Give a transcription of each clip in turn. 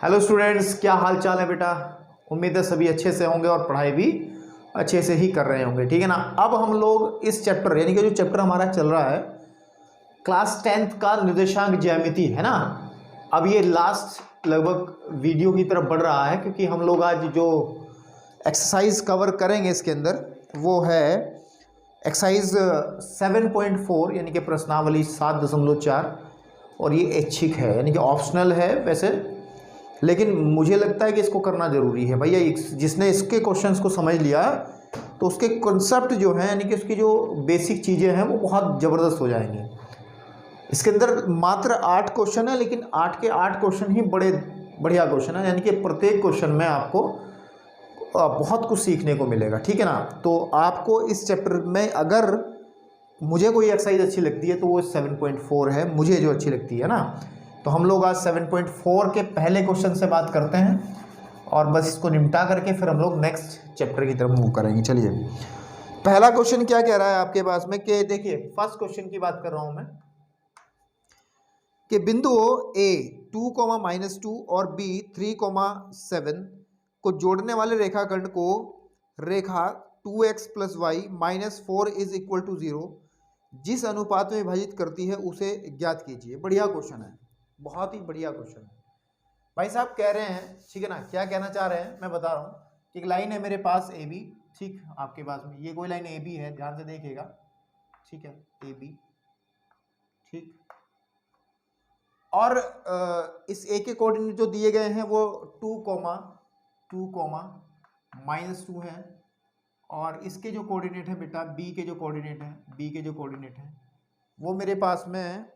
Hello students, क्या हाल चाल है बेटा। उम्मीद है सभी अच्छे से होंगे और पढ़ाई भी अच्छे से ही कर रहे होंगे, ठीक है ना। अब हम लोग इस चैप्टर यानी कि जो चैप्टर हमारा चल रहा है क्लास 10th का निर्देशांक ज्यामिति है ना, अब ये लास्ट लगभग वीडियो की तरफ बढ़ रहा है क्योंकि हम लोग आज जो एक्सरसाइज कवर करेंगे इसके अंदर वो है एक्सरसाइज 7.4 यानी कि प्रश्नावली 7.4 और ये ऐच्छिक है यानी कि ऑप्शनल है वैसे, लेकिन मुझे लगता है कि इसको करना ज़रूरी है भैया। जिसने इसके क्वेश्चंस को समझ लिया तो उसके कॉन्सेप्ट जो है यानी कि उसकी जो बेसिक चीज़ें हैं वो बहुत ज़बरदस्त हो जाएंगी। इसके अंदर मात्र 8 क्वेश्चन है, लेकिन 8 के 8 क्वेश्चन ही बड़े बढ़िया क्वेश्चन है, यानी कि प्रत्येक क्वेश्चन में आपको बहुत कुछ सीखने को मिलेगा, ठीक है ना। तो आपको इस चैप्टर में अगर मुझे कोई एक्सरसाइज अच्छी लगती है तो वो 7.4 है, मुझे जो अच्छी लगती है ना। तो हम लोग आज 7.4 के पहले क्वेश्चन से बात करते हैं और बस इसको निपटा करके फिर हम लोग नेक्स्ट चैप्टर की तरफ मूव करेंगे। चलिए, पहला क्वेश्चन क्या कह रहा है आपके पास में कि देखिए, फर्स्ट क्वेश्चन की बात कर रहा हूं मैं कि बिंदुओं A 2, और B 3, 7 को जोड़ने वाले रेखाखंड को रेखा 2x + y - 4 = 0 जिस अनुपात में विभाजित करती है उसे ज्ञात कीजिए। बढ़िया क्वेश्चन है, बहुत ही बढ़िया क्वेश्चन है भाई साहब। कह रहे हैं, ठीक है ना, क्या कहना चाह रहे हैं मैं बता रहा हूँ कि एक लाइन है मेरे पास AB, ठीक, आपके पास में ये कोई लाइन AB है, ध्यान से देखिएगा, ठीक है, AB, ठीक। और इस A के कोऑर्डिनेट जो दिए गए हैं वो 2, -2 हैं, और इसके जो कोऑर्डिनेट है बेटा B के जो कोऑर्डिनेट है वो मेरे पास में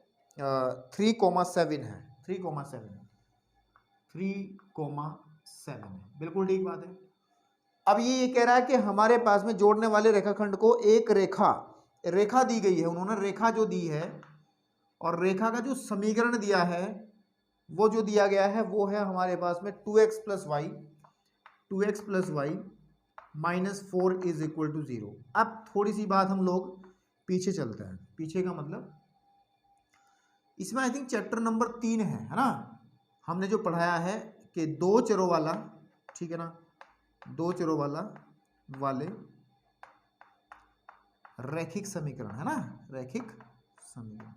3,7 है, 3,7 है, बिल्कुल ठीक बात है। अब ये कह रहा है कि हमारे पास में जोड़ने वाले रेखाखंड को एक रेखा दी गई है, उन्होंने रेखा जो दी है और रेखा का जो समीकरण दिया है वो जो दिया गया है वो है हमारे पास में 2x + y - 4 = 0। अब थोड़ी सी बात हम लोग पीछे चलते हैं, पीछे का मतलब इसमें आई थिंक चैप्टर नंबर 3 है ना। हमने जो पढ़ाया है कि दो चरों वाला, ठीक है ना, दो चरों वाले रैखिक समीकरण है ना, रैखिक समीकरण।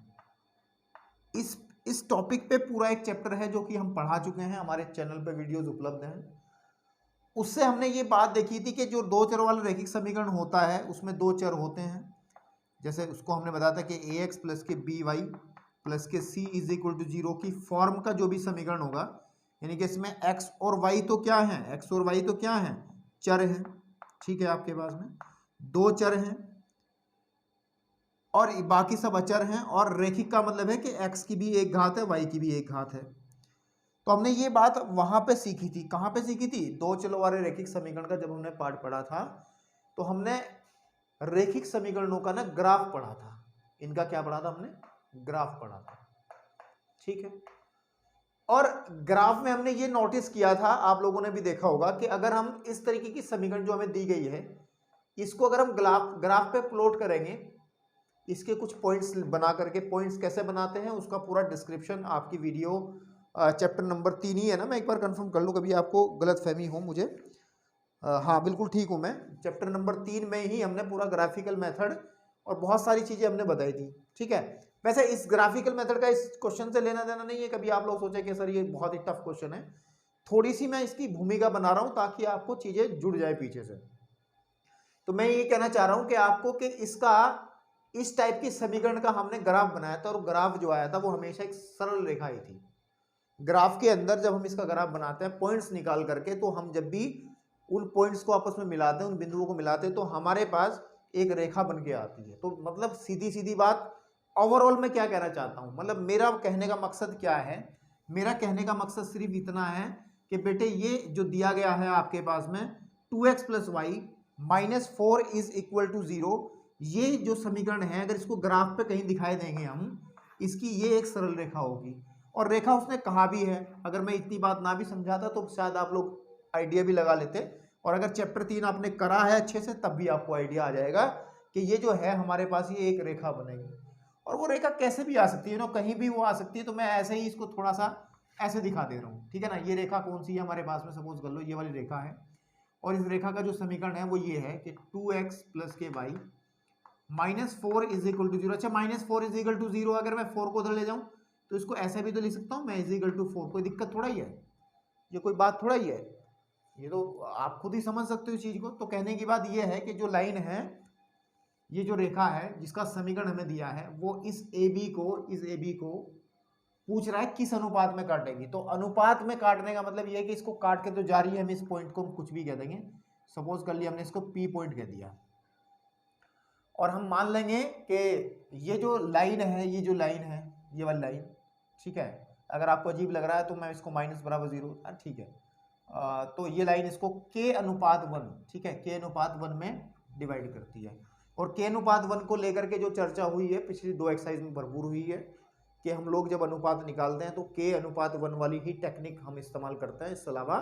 इस टॉपिक पे पूरा एक चैप्टर है जो कि हम पढ़ा चुके हैं, हमारे चैनल पे वीडियोस उपलब्ध हैं। उससे हमने ये बात देखी थी कि जो दो चरों वाला रैखिक समीकरण होता है उसमें दो चर होते हैं, जैसे उसको हमने बताया था कि ax + के by + के c = 0 की फॉर्म का जो भी समीकरण होगा, यानी कि इसमें x और y तो क्या है, चर हैं, ठीक है। आपके पास में दो चर हैं और बाकी सब अचर हैं, और रैखिक का मतलब है कि x की भी एक घात है, y की भी एक घात है। तो हमने ये बात वहां पे सीखी थी, कहां पे सीखी थी, दो चरों वाले रैखिक समीकरण का जब हमने पाठ पढ़ा था तो हमने रैखिक समीकरणों का ना ग्राफ पढ़ा था। इनका क्या पढ़ा था हमने, ग्राफ पढ़ा था, ठीक है। और ग्राफ में हमने ये नोटिस किया था, आप लोगों ने भी देखा होगा कि अगर हम इस तरीके की समीकरण जो हमें दी गई है इसको अगर हम ग्राफ पे प्लॉट करेंगे, इसके कुछ पॉइंट्स बना करके, पॉइंट्स कैसे बनाते हैं उसका पूरा डिस्क्रिप्शन आपकी वीडियो चैप्टर नंबर 3 ही है ना, मैं एक बार कंफर्म कर लूँ कभी आपको गलत फहमी हो मुझे। हाँ बिल्कुल ठीक हूँ मैं, चैप्टर नंबर 3 में ही हमने पूरा ग्राफिकल मेथड और बहुत सारी चीज़ें हमने बताई थी, ठीक है। वैसे इस ग्राफिकल मेथड का इस क्वेश्चन से लेना देना नहीं है, कभी आप लोग सोचे कि सर ये बहुत ही टफ क्वेश्चन है, थोड़ी सी मैं इसकी भूमिका बना रहा हूँ ताकि आपको चीज़ें जुड़ जाए पीछे से। तो मैं ये कहना चाह रहा हूँ कि आपको कि इसका इस टाइप की समीकरण का हमने ग्राफ बनाया था, और ग्राफ जो आया था वो हमेशा एक सरल रेखा ही थी। ग्राफ के अंदर जब हम इसका ग्राफ बनाते हैं पॉइंट्स निकाल करके, तो हम जब भी उन पॉइंट्स को आपस में मिलाते हैं, उन बिंदुओं को मिलाते हैं, तो हमारे पास एक रेखा बन के आती है। तो मतलब सीधी सीधी बात, ओवरऑल मैं क्या कहना चाहता हूं, मतलब मेरा कहने का मकसद क्या है, मेरा कहने का मकसद सिर्फ इतना है कि बेटे ये जो दिया गया है आपके पास में 2x + y - 4 = 0, ये जो समीकरण है अगर इसको ग्राफ पे कहीं दिखाई देंगे हम, इसकी ये एक सरल रेखा होगी। और रेखा उसने कहा भी है, अगर मैं इतनी बात ना भी समझाता तो शायद आप लोग आइडिया भी लगा लेते, और अगर चैप्टर 3 आपने करा है अच्छे से तब भी आपको आइडिया आ जाएगा कि ये जो है हमारे पास ये एक रेखा बनेगी। और वो रेखा कैसे भी आ सकती है ना, कहीं भी वो आ सकती है। तो मैं ऐसे ही इसको थोड़ा सा ऐसे दिखा दे रहा हूँ, ठीक है ना। ये रेखा कौन सी है हमारे पास में, सपोज कर लो ये वाली रेखा है, और इस रेखा का जो समीकरण है वो ये है कि 2x plus k y minus 4 is equal to 0। अच्छा, माइनस 4 इज इक्वल टू 0, अगर मैं 4 को उधर ले जाऊं तो इसको ऐसे भी तो लिख सकता हूं मैं, इज इक्वल टू 4। कोई दिक्कत थोड़ा ही है, ये कोई बात थोड़ा ही है, ये तो आप खुद ही समझ सकते हो इस चीज को। तो कहने की बात ये है कि जो लाइन है, ये जो रेखा है जिसका समीकरण हमें दिया है, वो इस ए बी को पूछ रहा है किस अनुपात में काटेगी। तो अनुपात में काटने का मतलब ये है कि इसको काट के तो जा रही है, हम इस पॉइंट को हम कुछ भी कह देंगे, सपोज कर लिया हमने इसको पी पॉइंट कह दिया, और हम मान लेंगे कि ये जो लाइन है, ये जो लाइन है, ये वाली लाइन, ठीक है। अगर आपको अजीब लग रहा है तो मैं इसको माइनस बराबर 0, ठीक है। तो ये लाइन इसको के अनुपात 1, ठीक है, के अनुपात 1 में डिवाइड करती है। और के अनुपात 1 को लेकर के जो चर्चा हुई है पिछली 2 एक्सरसाइज में भरपूर हुई है कि हम लोग जब अनुपात निकालते हैं तो के अनुपात 1 वाली ही टेक्निक हम इस्तेमाल करते हैं, इसके अलावा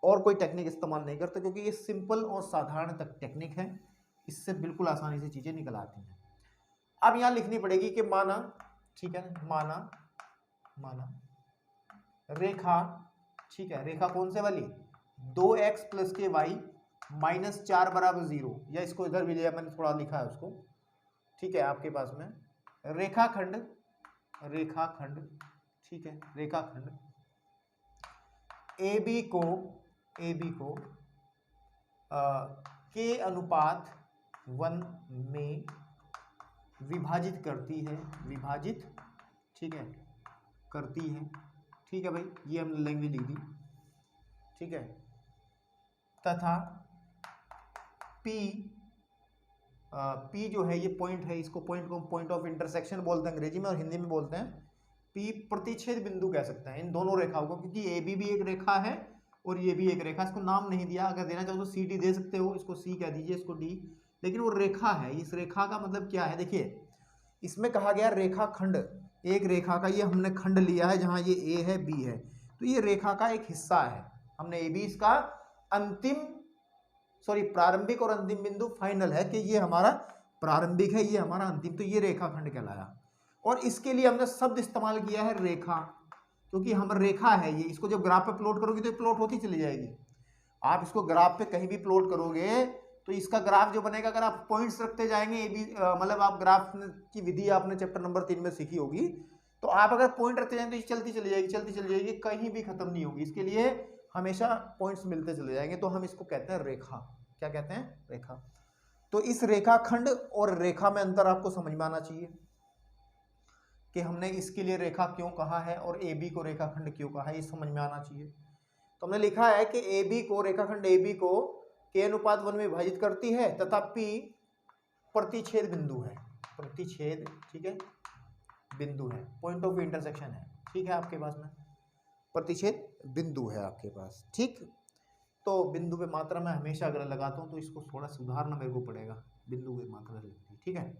और कोई टेक्निक इस्तेमाल नहीं करते, क्योंकि ये सिंपल और साधारण तक टेक्निक है, इससे बिल्कुल आसानी से चीजें निकल आती हैं। अब यहां लिखनी पड़ेगी कि माना, ठीक है, माना रेखा, ठीक है, रेखा कौन से वाली, 2x plus k y minus 4 बराबर 0, या इसको इधर भी लिया मैंने, थोड़ा लिखा है उसको, ठीक है, आपके पास में रेखाखंड, ठीक है, रेखाखंड ए बी को के अनुपात 1 में विभाजित करती है, ठीक है, करती है, ठीक है भाई, ये हमने लैंग्वेज लिख दी, ठीक है, तथा P जो है ये पॉइंट है, इसको पॉइंट को पॉइंट ऑफ इंटरसेक्शन बोलते हैं अंग्रेजी में, और हिंदी में बोलते हैं P प्रतिच्छेद बिंदु कह सकते हैं इन दोनों रेखाओं को, क्योंकि ए बी भी एक रेखा है और ये भी एक रेखा। इसको नाम नहीं दिया, अगर देना चाहो तो सी डी दे सकते हो, इसको सी कह दीजिए, इसको डी, लेकिन वो रेखा है। इस रेखा का मतलब क्या है, देखिए इसमें कहा गया रेखाखंड, एक रेखा का ये हमने खंड लिया है जहां ये ए है बी है, तो ये रेखा का एक हिस्सा है, हमने ए बी इसका प्रारंभिक और अंतिम बिंदु फाइनल है कि ये हमारा प्रारंभिक है, ये हमारा अंतिम, तो ये रेखाखंड कहलाया। और इसके लिए हमने शब्द इस्तेमाल किया है रेखा, क्योंकि हम रेखा है ये, इसको जब ग्राफ पे प्लॉट करोगे तो प्लॉट होती चली जाएगी। आप इसको ग्राफ पे कहीं भी प्लॉट करोगे तो इसका ग्राफ जो बनेगा, अगर आप पॉइंट्स रखते जाएंगे, मतलब आप ग्राफ की विधि आपने चैप्टर नंबर 3 में सीखी होगी, तो आप अगर पॉइंट रखते जाएंगे तो चलती चली जाएगी, कहीं भी खत्म नहीं होगी। इसके लिए हमेशा पॉइंट्स मिलते चले जाएंगे, तो हम इसको कहते हैं रेखा। क्या कहते हैं, रेखा। तो इस रेखाखंड और रेखा में अंतर आपको समझ में आना चाहिए कि हमने इसके लिए रेखा क्यों कहा है और ए बी को रेखाखंड क्यों कहा है, ये समझ में आना चाहिए। तो हमने लिखा है कि ए बी को, रेखाखंड ए बी को के अनुपात 1 में विभाजित करती है, तथा P प्रतिच्छेद बिंदु है, ठीक है, बिंदु है, पॉइंट ऑफ इंटरसेक्शन है, ठीक है, आपके पास में प्रतिच्छेद बिंदु है आपके पास, ठीक। तो बिंदु पे मात्रा मैं हमेशा अगर लगाता हूं तो इसको थोड़ा सुधारना मेरे को पड़ेगा, बिंदु पे मात्रा लगती है, ठीक है।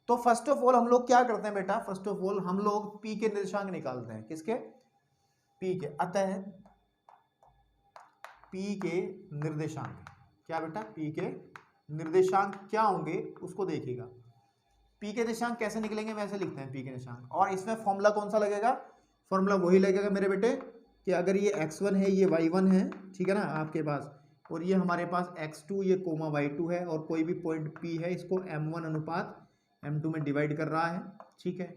तो फर्स्ट ऑफ ऑल हम लोग क्या करते हैं बेटा, फर्स्ट ऑफ ऑल हम लोग P के निर्देशांक निकालते हैं, किसके, P के। अतः P के निर्देशांक, क्या बेटा, P के निर्देशांक क्या होंगे उसको देखिएगा। P के निर्देशांक कैसे निकलेंगे, वैसे लिखते हैं P के निर्देशांक, और इसमें फॉर्मूला कौन सा लगेगा, फॉर्मूला वही लगेगा मेरे बेटे कि अगर ये x1 है, ये y1 है, ठीक है ना आपके पास, और ये हमारे पास x2 ये कोमा y2 है, और कोई भी पॉइंट P है, इसको m1 अनुपात m2 में डिवाइड कर रहा है, ठीक है।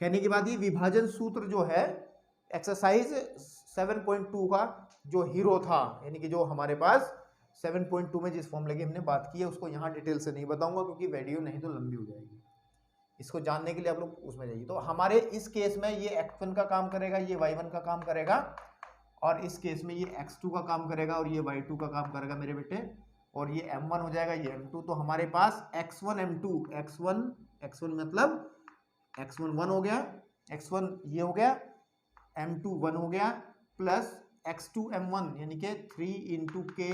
कहने की बात ये विभाजन सूत्र जो है एक्सरसाइज 7.2 का जो हीरो था, यानी कि जो हमारे पास 7.2 में जिस फॉर्मूले की हमने बात की है, उसको यहाँ डिटेल से नहीं बताऊंगा क्योंकि वीडियो नहीं तो लंबी हो जाएगी। इसको जानने के लिए आप लोग उसमें जाइए। तो हमारे इस केस में ये x1 का काम करेगा, ये y1 का काम करेगा, और इस केस में ये x2 का काम करेगा और ये y2 का काम करेगा मेरे बेटे, और ये m1 हो जाएगा, ये m2। तो हमारे पास x1 m2, x1 मतलब x1 1 हो गया, x1 ये हो गया, m2 1 हो गया, प्लस x2 m1 यानी कि 3 इंटू के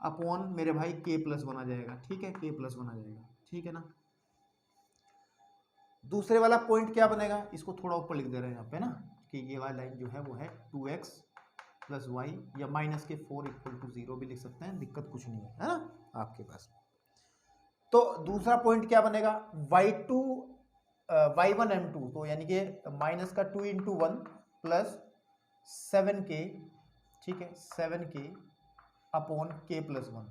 अपॉन मेरे भाई k प्लस 1 आ जाएगा, ठीक है, k प्लस 1 आ जाएगा, ठीक है ना। दूसरे वाला पॉइंट क्या बनेगा, इसको थोड़ा ऊपर लिख दे रहे हैं यहाँ पे ना, कि ये वाली लाइन जो है वो है 2x प्लस वाई, या माइनस के 4 इक्वल टू 0 भी लिख सकते हैं, दिक्कत कुछ नहीं है ना आपके पास। तो दूसरा पॉइंट क्या बनेगा, y1 m2, तो यानी कि माइनस का 2 इंटू 1 प्लस 7k, ठीक है, 7k upon k plus one,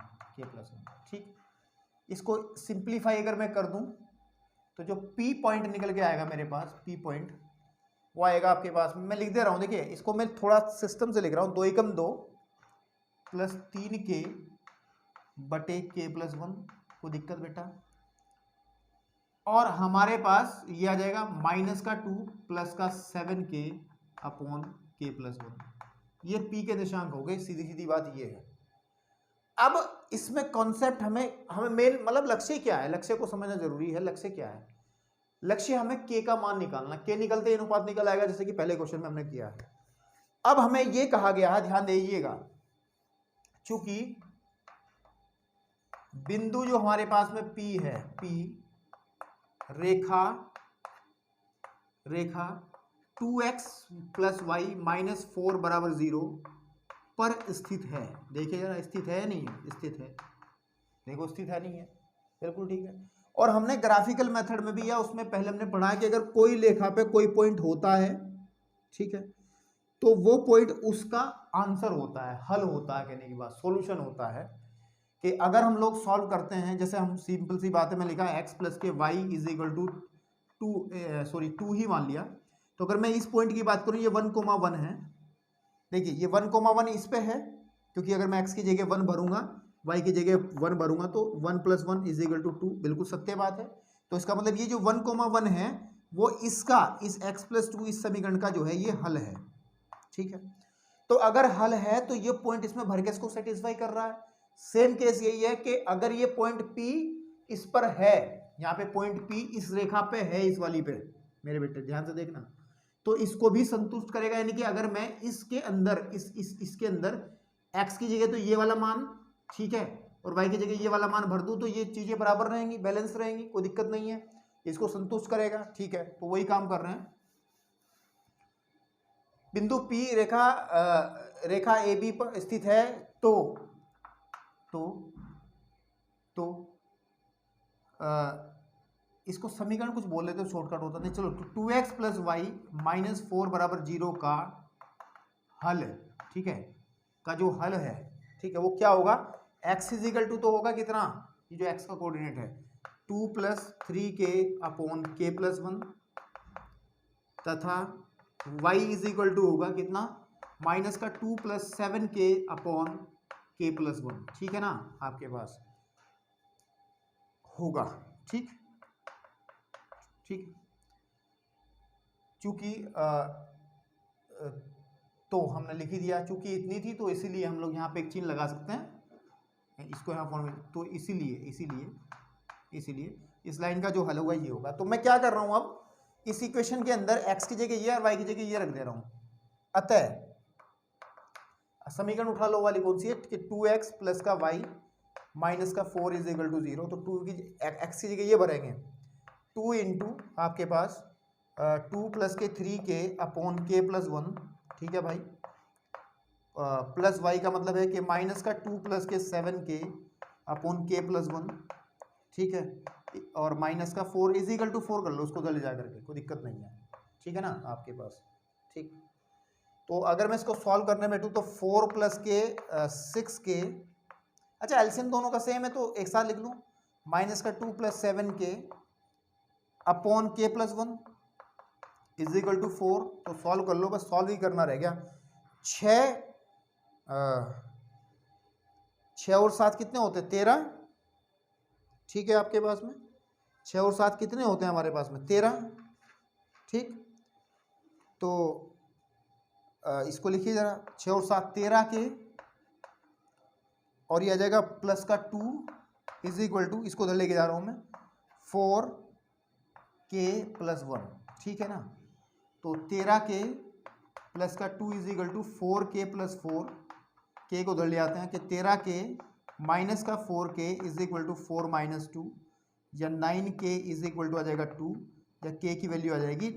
ठीक। इसको सिंप्लीफाई अगर मैं कर दूं तो जो P पॉइंट निकल के आएगा मेरे पास, P पॉइंट वो आएगा आपके पास, मैं लिख दे रहा हूं, देखिए इसको मैं थोड़ा सिस्टम से लिख रहा हूं, 2 एकम 2 प्लस 3k बटे k प्लस वन, कोई दिक्कत बेटा, और हमारे पास ये आ जाएगा माइनस का 2 प्लस का 7k upon k plus one, ये P के निशांक हो गए, सीधी सीधी बात ये है। अब इसमें कॉन्सेप्ट हमें मेन मतलब लक्ष्य क्या है, लक्ष्य को समझना जरूरी है। लक्ष्य क्या है? लक्ष्य हमें के का मान निकालना, के निकलते ही अनुपात निकल आएगा, जैसे कि पहले क्वेश्चन में हमने किया है। अब हमें यह कहा गया है, ध्यान दीजिएगा, चूंकि बिंदु जो हमारे पास में P है, P रेखा 2x प्लस वाई माइनस 4 बराबर 0 पर स्थित है। देखिए जरा, स्थित है या नहीं है? स्थित है, देखो स्थित है नहीं है, बिल्कुल ठीक है। और हमने ग्राफिकल मेथड में भी या उसमें पहले हमने पढ़ा है कि अगर कोई रेखा पे कोई पॉइंट होता है, ठीक है, तो वो पॉइंट उसका आंसर होता है, हल होता है, कहने की बात सॉल्यूशन होता है। कि अगर हम लोग सॉल्व करते हैं, जैसे हम सिंपल सी बात है, मैं लिखा x plus k Y is equal to 2 ही मान लिया, तो अगर मैं इस पॉइंट की बात करूं, ये 1,1 है, देखिए ये 1,1 इस पे है, क्योंकि अगर मैं x की जगह 1 भरूंगा, y की जगह 1 भरूंगा, तो 1 प्लस 1 इज इक्वल टू 2, बिल्कुल सत्य बात है। तो इसका मतलब ये जो 1,1 है वो इसका, इस x प्लस 2 इस समीकरण का जो है ये हल है, ठीक है। तो अगर हल है तो ये पॉइंट इसमें भर के इसको सेटिस्फाई कर रहा है। सेम केस यही है कि अगर ये पॉइंट P इस पर है, यहाँ पे पॉइंट P इस रेखा पे है, इस वाली पे, मेरे बेटे ध्यान से देखना, तो इसको भी संतुष्ट करेगा। यानी कि अगर मैं इसके अंदर इसके अंदर x की जगह तो ये वाला मान, ठीक है, और y की जगह ये वाला मान भर दूं, तो ये चीजें बराबर रहेंगी, बैलेंस रहेंगी, कोई दिक्कत नहीं है, इसको संतुष्ट करेगा, ठीक है। तो वही काम कर रहे हैं। बिंदु P रेखा AB पर स्थित है, तो इसको समीकरण कुछ बोल लेते, शॉर्टकट होता नहीं, चलो, 2x प्लस वाई माइनस 4 बराबर 0 का हल, ठीक है, का जो हल है, ठीक है, वो क्या होगा, x इज इक्वल टू तो होगा कितना, ये जो x का कोऑर्डिनेट है 2 plus 3k upon k plus 1, तथा y इज इक्वल टू होगा कितना, माइनस का 2 plus 7k upon k plus 1, ठीक है ना, आपके पास होगा, ठीक, चूंकि तो हमने लिख ही दिया, चूंकि इतनी थी तो इसीलिए हम लोग यहाँ पे एक चिन्ह लगा सकते हैं, इसको यहाँ फॉर्म में, तो इसीलिए इस लाइन का जो हल होगा ये होगा। तो मैं क्या कर रहा हूँ, अब इस इक्वेशन के अंदर x की जगह ये और y की जगह ये रख दे रहा हूँ। अतः समीकरण उठा लो वाली कौन सी है, कि 2x प्लस का y माइनस का 4 इज इक्वल टू 0, तो 2 की x की जगह ये भरेंगे, 2 इंटू आपके पास 2 प्लस के 3k अपॉन k प्लस 1, ठीक है भाई, प्लस y का मतलब है कि माइनस का 2 प्लस के 7k अपॉन k प्लस 1, ठीक है, और माइनस का 4 इज इक्वल टू 4 कर लो, उसको उधर ले जा करके, कोई दिक्कत नहीं है, ठीक है ना आपके पास, ठीक। तो अगर मैं इसको सॉल्व करने बैठूँ तो 4 प्लस के 6k, अच्छा एलसीएम दोनों का सेम है तो एक साथ लिख लूँ, माइनस का 2 plus 7k upon k plus 1 is equal to 4, तो सॉल्व कर लो, बस सॉल्व ही करना रह गया। 6 और 7 कितने होते हैं, 13, ठीक है, आपके पास में 6 और 7 कितने होते हैं हमारे पास में, 13, ठीक। तो इसको लिखिए जरा, 6 और 7 13 के, और ये आ जाएगा प्लस का 2 इज इक्वल टू, इसको उधर लेके जा रहा हूं मैं, 4k प्लस 1, ठीक है ना। तो 13k प्लस का 2 is equal to 4k plus 4, k को उधर ले आते हैं, कि 13k माइनस का 4k is equal to 4 minus 2, या 9k इज इक्वल टू आ जाएगा 2, या k की वैल्यू आ जाएगी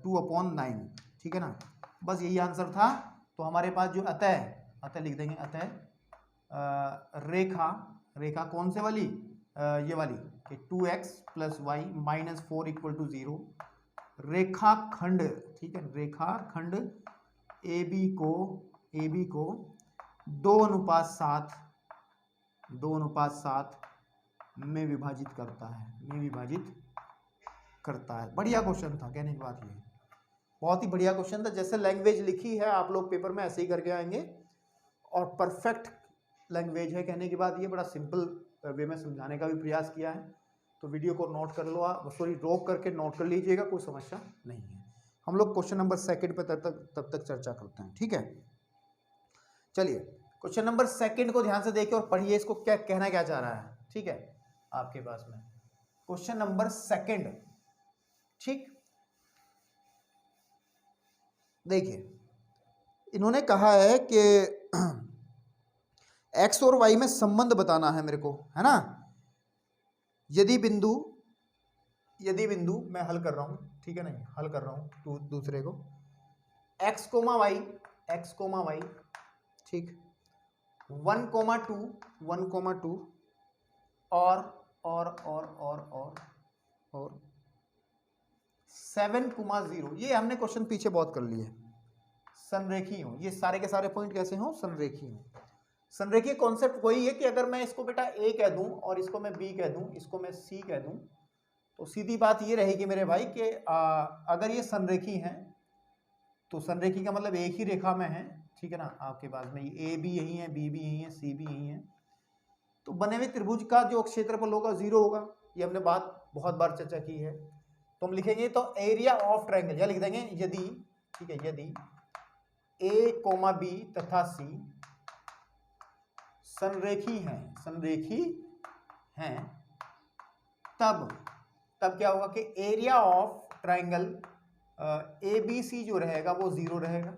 2 अपॉन 9, ठीक है ना। बस यही आंसर था। तो हमारे पास जो अतः लिख देंगे, अतः रेखा कौन से वाली, ये वाली, कि 2x plus y minus 4 equal to 0 रेखाखंड, ठीक है, रेखाखंड AB को 2:7 में विभाजित करता है, बढ़िया क्वेश्चन था, कहने की बात ये बहुत ही बढ़िया क्वेश्चन था। जैसे लैंग्वेज लिखी है आप लोग पेपर में ऐसे ही करके आएंगे और परफेक्ट लैंग्वेज है, कहने की बात ये बड़ा सिंपल वे में समझाने का भी प्रयास किया है। तो वीडियो को नोट कर लो आप, सॉरी रोक करके नोट कर लीजिएगा, कोई समस्या नहीं है। हम लोग क्वेश्चन नंबर 2 पे तब तक चर्चा करते हैं, ठीक है। चलिए क्वेश्चन नंबर 2 को ध्यान से देखिए और पढ़िए, इसको क्या कहना क्या चाह रहा है, ठीक है। आपके पास में क्वेश्चन नंबर 2, ठीक, देखिए इन्होंने कहा है कि x और y में संबंध बताना है मेरे को, है ना। यदि बिंदु मैं हल कर रहा हूं, ठीक है, नहीं हल कर रहा हूं दूसरे को, x, y, ठीक, 1,2 और 7,0, ये हमने क्वेश्चन पीछे बहुत कर लिए। संरेखी हो, ये सारे के सारे पॉइंट कैसे हो, संरेखी हो। संरेखीय कॉन्सेप्ट वही है कि अगर मैं इसको बेटा A कह दूं और इसको मैं B कह दूं, इसको मैं C कह दूं, तो सीधी बात ये रहेगी मेरे भाई कि अगर ये संरेखी हैं तो संरेखी का मतलब एक ही रेखा में है, ठीक है ना। आपके पास में ये A भी यही है, B भी यही है, C भी यही है, तो बने हुए त्रिभुज का जो क्षेत्रफल होगा 0 होगा। ये हमने बात बहुत बार चर्चा की है। तो हम लिखेंगे तो एरिया ऑफ ट्रायंगल, या लिख देंगे यदि, ठीक है, यदि A, B तथा C संरेखी हैं, तब क्या होगा कि एरिया ऑफ ट्रायंगल ABC जो रहेगा वो 0 रहेगा।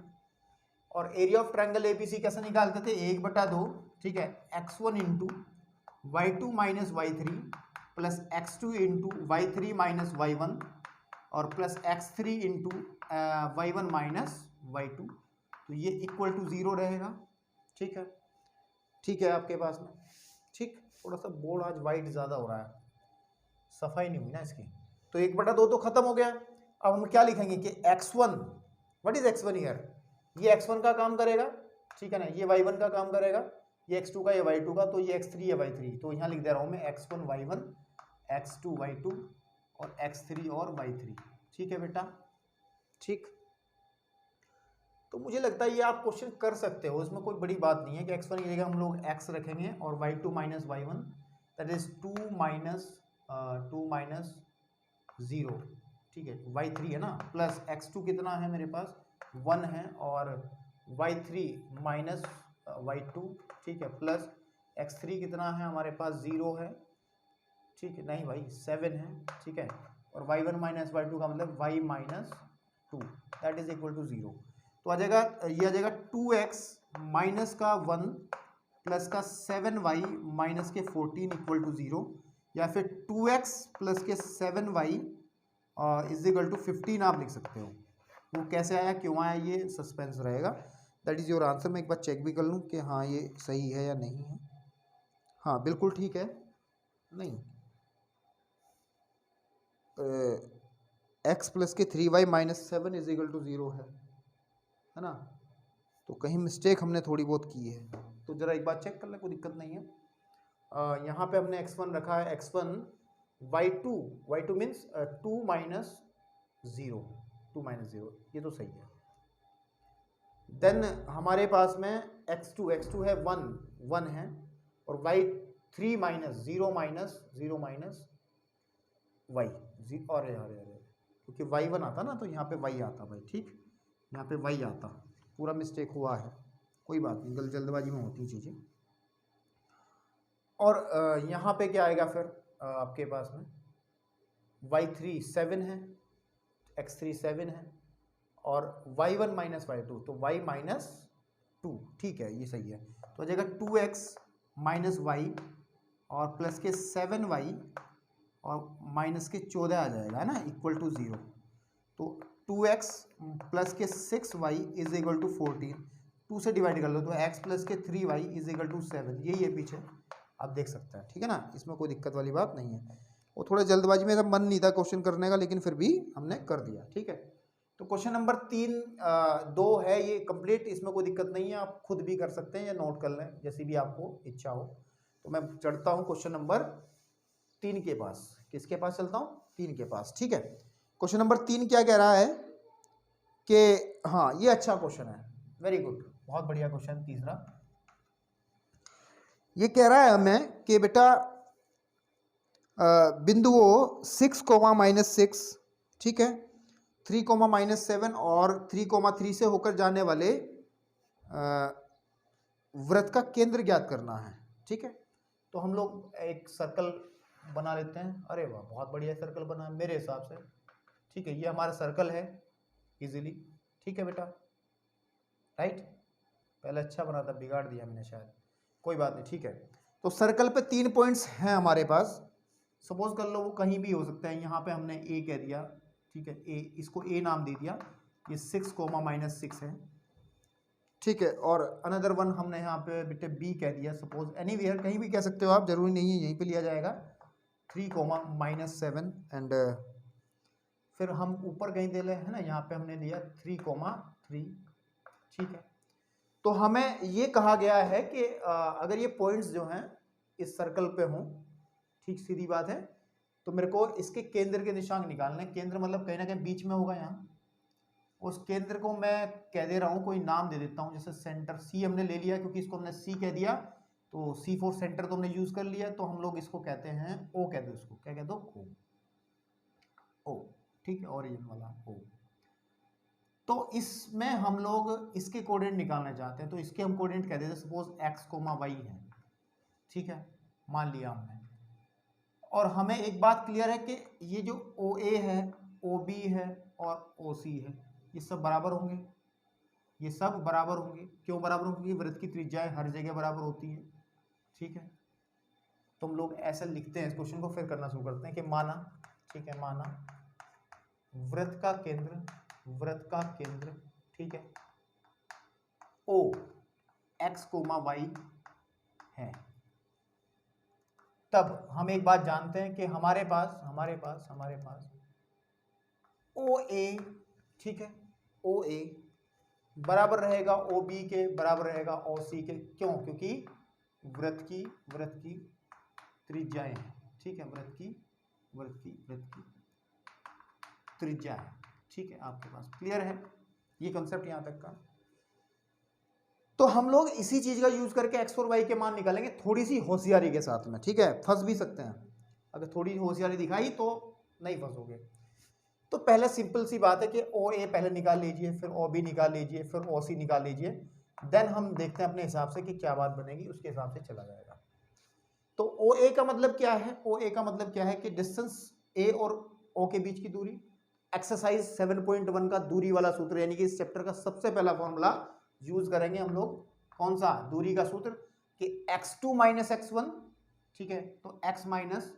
और एरिया ऑफ ट्रायंगल ABC कैसे निकालते थे, 1/2, ठीक है, x1 into y2 minus y3 plus x2 into y3 minus y1 और plus x3 into y1 minus y2, तो ये इक्वल टू 0 रहेगा, ठीक है, ठीक है आपके पास में, ठीक। थोड़ा सा बोर्ड आज वाइट ज़्यादा हो रहा है, सफाई नहीं हुई ना इसकी, तो 1/2 तो खत्म हो गया। अब हम क्या लिखेंगे कि x1, what is x1 here, ये x1 का काम करेगा, ठीक है ना, ये y1 का काम करेगा, ये x2 का, ये y2 का, तो ये x3 या y3, तो यहाँ लिख दे रहा हूँ मैं x1 y1, x2 y2 और x3 और y3, ठीक है बेटा, ठीक। तो मुझे लगता है ये आप क्वेश्चन कर सकते हो, इसमें कोई बड़ी बात नहीं है कि x1 की जगह हम लोग x रखेंगे और y2 minus y1, that is 2 minus 0, ठीक है, y3 है ना, प्लस x2 कितना है मेरे पास 1 है और y3 माइनस y2, ठीक है, प्लस x3 कितना है हमारे पास 0 है, ठीक है, नहीं भाई 7 है, ठीक है, और y1 माइनस y2 का मतलब y minus 2, that is equal to 0। तो आ जाएगा, ये आ जाएगा 2x माइनस का 1 प्लस का 7y माइनस के 14 इक्वल टू 0, या फिर 2x प्लस के 7y इज इक्वल टू 15 आप लिख सकते हो। वो कैसे आया, क्यों आया, ये सस्पेंस रहेगा। That is your answer. मैं एक बार चेक भी कर लूँ कि हाँ ये सही है या नहीं है। हाँ बिल्कुल ठीक है, नहीं x प्लस के 3y minus 7 is equal to 0 है ना, तो कहीं मिस्टेक हमने थोड़ी बहुत की है, तो ज़रा एक बार चेक कर ले, कोई दिक्कत नहीं है। यहाँ पे हमने x1 रखा है, x1 y2 मीन्स 2 माइनस 0, ये तो सही है। देन हमारे पास में x2 है 1 है, और y3 माइनस 0 माइनस y, और क्योंकि y1 आता ना तो यहाँ पे y आता भाई, ठीक, यहाँ पे y आता, पूरा मिस्टेक हुआ है, कोई बात नहीं, जल्दबाजी में होती चीज़ें। और यहाँ पे क्या आएगा फिर आपके पास में y3 7 है, x3 7 है, और y1 माइनस y2 तो y माइनस 2, ठीक है, ये सही है। तो आ जाएगा 2x माइनस y और प्लस के 7y और माइनस के 14 आ जाएगा, है ना, इक्वल टू 0। तो 2x प्लस के 6y इज इक्वल टू 14, 2 से डिवाइड कर लो तो x प्लस के 3y इज इक्वल टू 7, यही है पीछे, आप देख सकते हैं, ठीक है ना, इसमें कोई दिक्कत वाली बात नहीं है। वो थोड़ा जल्दबाजी में, मन नहीं था क्वेश्चन करने का, लेकिन फिर भी हमने कर दिया। ठीक है, तो क्वेश्चन नंबर 2 है ये कंप्लीट, इसमें कोई दिक्कत नहीं है, आप खुद भी कर सकते हैं या नोट कर लें जैसी भी आपको इच्छा हो। तो मैं चढ़ता हूँ क्वेश्चन नंबर 3 के पास। किसके पास चलता हूँ? 3 के पास। ठीक है, क्वेश्चन नंबर 3 क्या कह रहा है कि हाँ ये अच्छा क्वेश्चन है, वेरी गुड, बहुत बढ़िया क्वेश्चन। तीसरा ये कह रहा है हमें कि बेटा बिंदुओं 6, ठीक है, 3, -7 और 3, 3 से होकर जाने वाले वृत्त का केंद्र ज्ञात करना है। ठीक है, तो हम लोग एक सर्कल बना लेते हैं। अरे वाह, बहुत बढ़िया सर्कल बना है मेरे हिसाब से। ठीक है, ये हमारा सर्कल है इजीली। ठीक है बेटा, राइट, पहले अच्छा बना था, बिगाड़ दिया मैंने शायद, कोई बात नहीं। ठीक है, तो सर्कल पे 3 पॉइंट्स हैं हमारे पास। सपोज कर लो वो कहीं भी हो सकता है, यहाँ पे हमने ए कह दिया। ठीक है, ए, इसको ए नाम दे दिया, ये 6, -6 है। ठीक है, और अनदर वन हमने यहाँ पे बेटे बी कह दिया, सपोज एनीवेयर, कहीं भी कह सकते हो आप, जरूरी नहीं है यहीं पे लिया जाएगा। 3, -7 एंड फिर हम ऊपर कहीं दे ले है ना, यहाँ पे हमने लिया 3, 3। ठीक है, तो हमें ये कहा गया है कि अगर ये पॉइंट्स जो हैं इस सर्कल पे हों, ठीक सीधी बात है, तो मेरे को इसके केंद्र के निशान निकालने। केंद्र मतलब कहीं ना कहीं बीच में होगा यहाँ। उस केंद्र को मैं कह दे रहा हूँ, कोई नाम दे देता हूँ, जैसे सेंटर सी हमने ले लिया, क्योंकि इसको हमने सी कह दिया, तो सी फॉर सेंटर तो हमने यूज कर लिया, तो हम लोग इसको कहते हैं ओ, कह दो इसको, क्या कह दो? ओ। ठीक है, ओरिजिन वाला ओ। तो इसमें हम लोग इसके कोऑर्डिनेट निकालना चाहते हैं, तो इसके हम कोऑर्डिनेट कह देते हैं, सपोज x, y है। ठीक है, मान लिया हमने। और हमें एक बात क्लियर है कि ये जो OA है, OB है और OC है, ये सब बराबर होंगे। ये सब बराबर होंगे। क्यों बराबर होंगे? क्योंकि वृत्त की त्रिज्याएं हर जगह बराबर होती हैं। ठीक है, तो हम लोग ऐसे लिखते हैं इस क्वेश्चन को, फिर करना शुरू करते हैं कि माना, ठीक है, माना वृत्त का केंद्र, ठीक है, O x, y है, तब हम एक बात जानते हैं कि हमारे पास OA, ठीक है, OA बराबर रहेगा OB के, बराबर रहेगा OC के। क्यों? क्योंकि वृत्त की त्रिज्याएं हैं। ठीक है, वृत्त की त्रिज्या है। ठीक है, आपके पास क्लियर है ये कंसेप्ट यहां तक का। तो हम लोग इसी चीज का यूज करके x और y के मान निकालेंगे, थोड़ी सी होशियारी के साथ में। ठीक है, फंस भी सकते हैं, अगर थोड़ी होशियारी दिखाई तो नहीं फंसोगे। तो पहले सिंपल सी बात है कि OA पहले निकाल लीजिए, फिर OB निकाल लीजिए, फिर OC निकाल लीजिए, देन हम देखते हैं अपने हिसाब से कि क्या बात बनेगी, उसके हिसाब से चला जाएगा। तो OA का मतलब क्या है? OA का मतलब क्या है कि डिस्टेंस A और O के बीच की दूरी। एक्सरसाइज 7.1 का दूरी वाला सूत्र, यानी कि इस चैप्टर का सबसे पहला फॉर्मूला यूज करेंगे हम लोग। कौन सा? दूरी का सूत्र, कि x2 - x1, ठीक है, तो x माइनस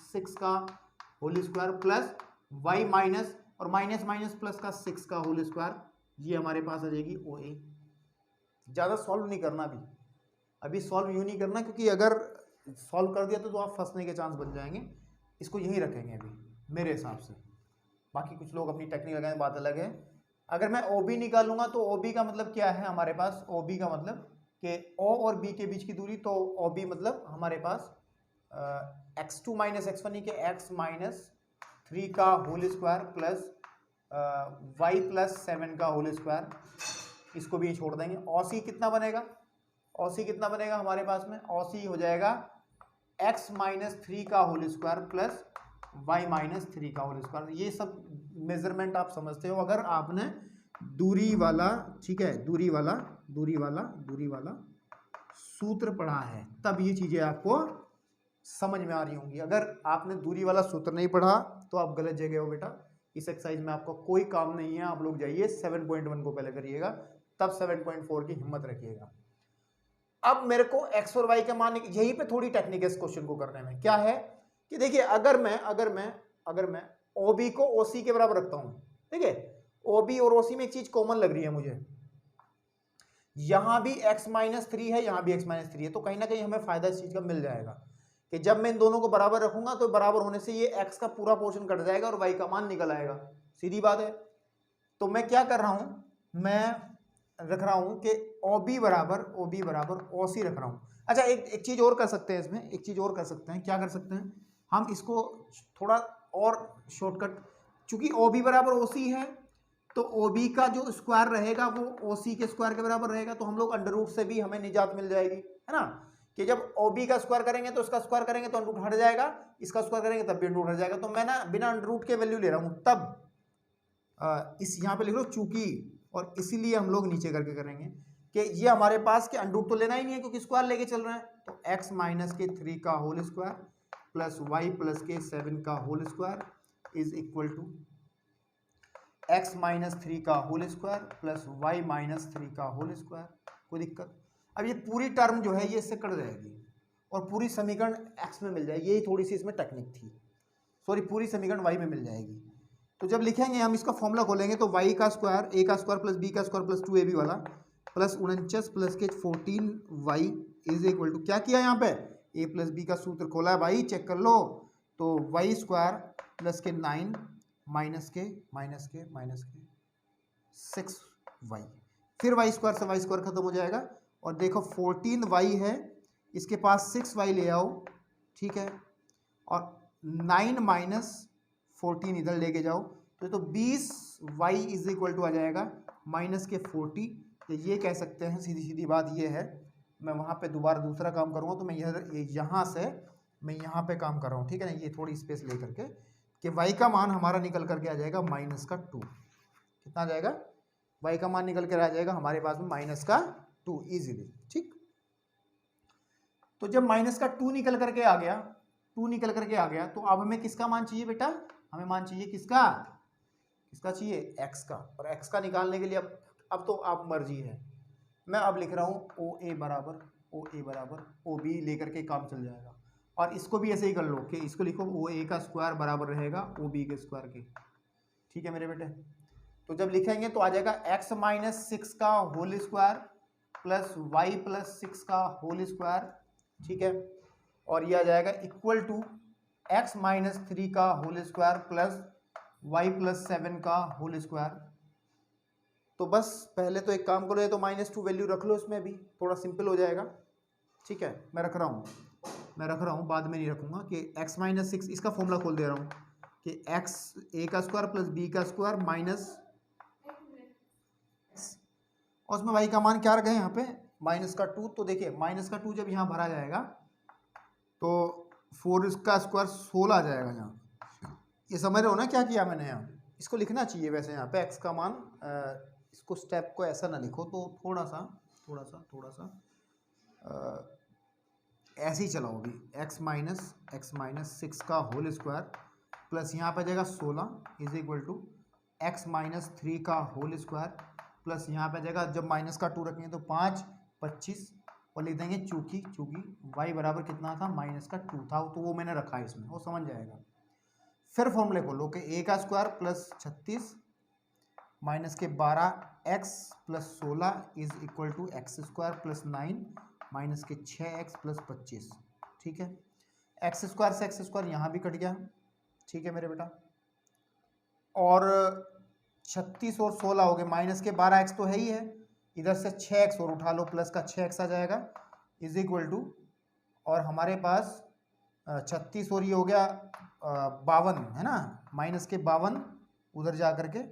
6 का whole square plus y minus और माइनस प्लस का 6 का होल स्क्वायर, ये हमारे पास आ जाएगी OA। ज्यादा सॉल्व नहीं करना अभी सॉल्व यूं नहीं करना, क्योंकि अगर सॉल्व कर दिया तो आप फंसने के चांस बन जाएंगे। इसको यहीं रखेंगे अभी मेरे हिसाब से, बाकी कुछ लोग अपनी टेक्निक लगाएं, बात अलग है। अगर मैं OB निकालूंगा तो OB का मतलब क्या है हमारे पास? OB का मतलब कि O और B के बीच की दूरी, तो OB मतलब हमारे पास x2 - x1 के x माइनस 3 का whole square plus y plus 7 का होल स्क्वायर, इसको भी छोड़ देंगे। OC कितना बनेगा? OC कितना बनेगा हमारे पास में? OC हो जाएगा x माइनस 3 का whole square plus y minus 3 का होल स्क्वायर। ये सब मेजरमेंट आप समझते हो अगर आपने दूरी वाला, ठीक है, दूरी वाला सूत्र पढ़ा है, तब ये चीजें आपको समझ में आ रही होंगी। अगर आपने दूरी वाला सूत्र नहीं पढ़ा तो आप गलत जगह हो बेटा। इस एक्सरसाइज में आपका कोई काम नहीं है। आप लोग जाइए 7.1 को पहले करिएगा, तब 7.4 की हिम्मत रखिएगा। अब मेरे को x और y का मान, यहीं पे थोड़ी टेक्निक है इस क्वेश्चन को करने में। क्या है कि देखिए, अगर मैं OB को OC के बराबर रखता हूं, ठीक है, OB और OC में एक चीज कॉमन लग रही है मुझे, यहां भी x - 3 है, यहां भी x - 3 है, तो कहीं ना कहीं हमें फायदा इस चीज का मिल जाएगा कि जब मैं इन दोनों को बराबर रखूंगा तो बराबर होने से ये x का पूरा पोर्शन कट जाएगा और y का मान निकल आएगा, सीधी बात है। तो मैं क्या कर रहा हूं, मैं रख रहा हूं कि OB बराबर OC रख रहा हूं। अच्छा, एक चीज और कर सकते हैं इसमें, एक चीज और कर सकते हैं। क्या कर सकते हैं हम इसको थोड़ा और शॉर्टकट, चूंकि OB बराबर OC है तो OB का जो स्क्वायर रहेगा वो OC के स्क्वायर के बराबर रहेगा, तो हम लोग अंडर रूट से भी हमें निजात मिल जाएगी, है ना, कि जब OB का स्क्वायर करेंगे तो इसका स्क्वायर करेंगे तो अंडर रूट हट जाएगा, इसका स्क्वायर करेंगे तब भी अंडर रूट हट जाएगा। तो मैं ना बिना अंडर रूट के वैल्यू ले रहा हूँ, तब इस यहाँ पे लिख लो चूंकि, और इसीलिए हम लोग नीचे करके करेंगे कि ये हमारे पास के अंडर रूट तो लेना ही नहीं है क्योंकि स्क्वायर लेके चल रहे हैं। तो x माइनस के 3 का whole square plus y plus के 7 का whole square is equal to x minus 3 का whole square plus y minus 3 का होल स्क्वायर। कोई दिक्कत? अब ये पूरी टर्म जो है ये इससे कट जाएगी और पूरी समीकरण x में मिल जाएगी, यही थोड़ी सी इसमें टेक्निक थी, सॉरी पूरी समीकरण y में मिल जाएगी। तो जब लिखेंगे हम इसका फॉर्मूला खोलेंगे तो y का स्क्वायर a का स्क्वायर प्लस b का स्क्वायर प्लस 2ab वाला प्लस 49 प्लस के 14y इज इक्वल टू, क्या किया यहाँ पे a प्लस b का सूत्र खोला है भाई, चेक कर लो। तो y स्क्वायर प्लस के 9 माइनस के 6y, फिर y स्क्वायर से y स्क्वायर खत्म हो जाएगा और देखो 14y है, इसके पास 6y ले आओ, ठीक है, और 9 माइनस 14 इधर लेके जाओ तो 20y इज इक्वल टू आ जाएगा माइनस के 40। तो ये कह सकते हैं, सीधी सीधी बात ये है, मैं वहाँ पे दोबारा दूसरा काम करूँगा तो मैं यहाँ से मैं यहाँ पे काम कर रहा हूँ, ठीक है ना, ये थोड़ी स्पेस ले करके कि y का मान हमारा निकल करके आ जाएगा माइनस का 2। कितना आ जाएगा? y का मान निकल कर आ जाएगा हमारे पास में माइनस का 2 इजीली, ठीक। तो जब माइनस का 2 निकल करके आ गया, 2 निकल करके आ गया, तो अब हमें किसका मान चाहिए बेटा? हमें मान चाहिए किसका? किसका चाहिए? x का। और x का निकालने के लिए अब तो आप मर्जी है, मैं अब लिख रहा हूँ OA बराबर OB लेकर के काम चल जाएगा। और इसको भी ऐसे ही कर लो कि इसको लिखो OA का स्क्वायर बराबर रहेगा OB के स्क्वायर के, ठीक है मेरे बेटे। तो जब लिखेंगे तो आ जाएगा x माइनस 6 का whole square plus y plus 6 का होल स्क्वायर, ठीक है, और ये आ जाएगा इक्वल टू x माइनस 3 का whole square plus y plus 7 का होल स्क्वायर। तो बस पहले तो एक काम करो, ये तो -2 वैल्यू रख लो, इसमें भी थोड़ा सिंपल हो जाएगा, ठीक है। मैं रख रहा हूँ, बाद में नहीं रखूँगा कि x माइनस 6, इसका फॉर्मूला खोल दे रहा हूँ कि x a का स्क्वायर प्लस b का स्क्वायर माइनस, और उसमें y का मान क्या रखा है यहाँ पे? माइनस का 2। तो देखिए माइनस का 2 जब यहाँ भरा जाएगा तो 4 इसका स्क्वायर 16 आ जाएगा यहाँ। ये समझ रहे हो ना क्या किया मैंने यहाँ? इसको लिखना चाहिए वैसे यहाँ पे x का मान, इसको स्टेप को ऐसा ना लिखो, तो थोड़ा सा ऐसे ही चलाओ अभी। x माइनस 6 का होल स्क्वायर प्लस यहाँ पे जाएगा 16 is equal to x minus 3 का होल स्क्वायर प्लस यहाँ पे जाएगा, जब माइनस का 2 रखेंगे तो 5 25 और लिख देंगे चूंकि y बराबर कितना था? माइनस का 2 था, तो वो मैंने रखा है इसमें, वो समझ जाएगा। फिर फॉर्मूले खोलो कि a का स्क्वायर प्लस 36 माइनस के 12x plus 16 is equal to x square plus 9 minus के 6x प्लस 25, ठीक है। एक्स स्क्वायर से एक्स स्क्वायर यहाँ भी कट गया, ठीक है मेरे बेटा, और 36 और 16 हो गए, माइनस के 12x तो है ही है, इधर से 6x और उठा लो, प्लस का 6x आ जाएगा इज इक्वल टू, और हमारे पास 36 और ये हो गया 52, है ना, माइनस के 52 उधर जा करके,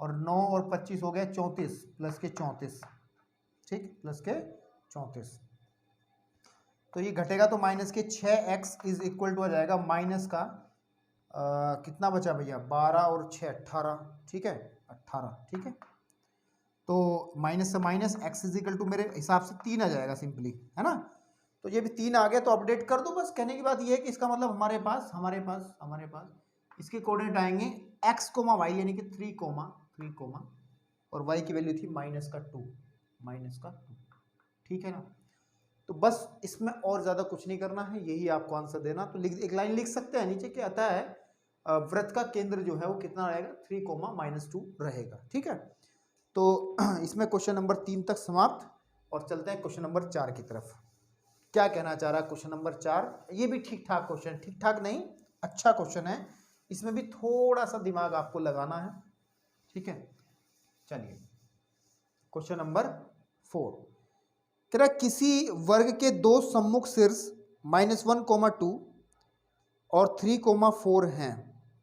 और 9 और 25 हो गया 34 प्लस के 34, ठीक, प्लस के 34। तो ये घटेगा तो माइनस के 6x इज इक्वल टू आ जाएगा माइनस का कितना बचा भैया? 12 और 6 18, ठीक है, 18, ठीक है। तो माइनस से minus x is equal to मेरे हिसाब से 3 आ जाएगा सिंपली, है ना। तो ये भी 3 आ गया तो अपडेट कर दो बस। कहने की बात ये है कि इसका मतलब हमारे पास इसके कोऑर्डिनेट आएंगे x कोमा y, यानी कि 3 कोमा और y की वैल्यू थी माइनस का 2, ठीक है ना। तो बस इसमें और ज़्यादा कुछ नहीं करना है, यही आपको आंसर देना। तो एक लाइन लिख सकते हैं नीचे कि आता है वृत्त का केंद्र जो है वो कितना रहेगा? 3, -2 रहेगा, ठीक है। तो इसमें क्वेश्चन नंबर 3 तक समाप्त, और चलते हैं क्वेश्चन नंबर 4 की तरफ। क्या कहना चाह रहा है क्वेश्चन नंबर 4? ये भी ठीक ठाक क्वेश्चन, ठीक ठाक नहीं अच्छा क्वेश्चन है, इसमें भी थोड़ा सा दिमाग आपको लगाना है, ठीक है। चलिए क्वेश्चन नंबर 4 कह रहा किसी वर्ग के दो सम्मुख शीर्ष -1, 2 और 3, 4 हैं,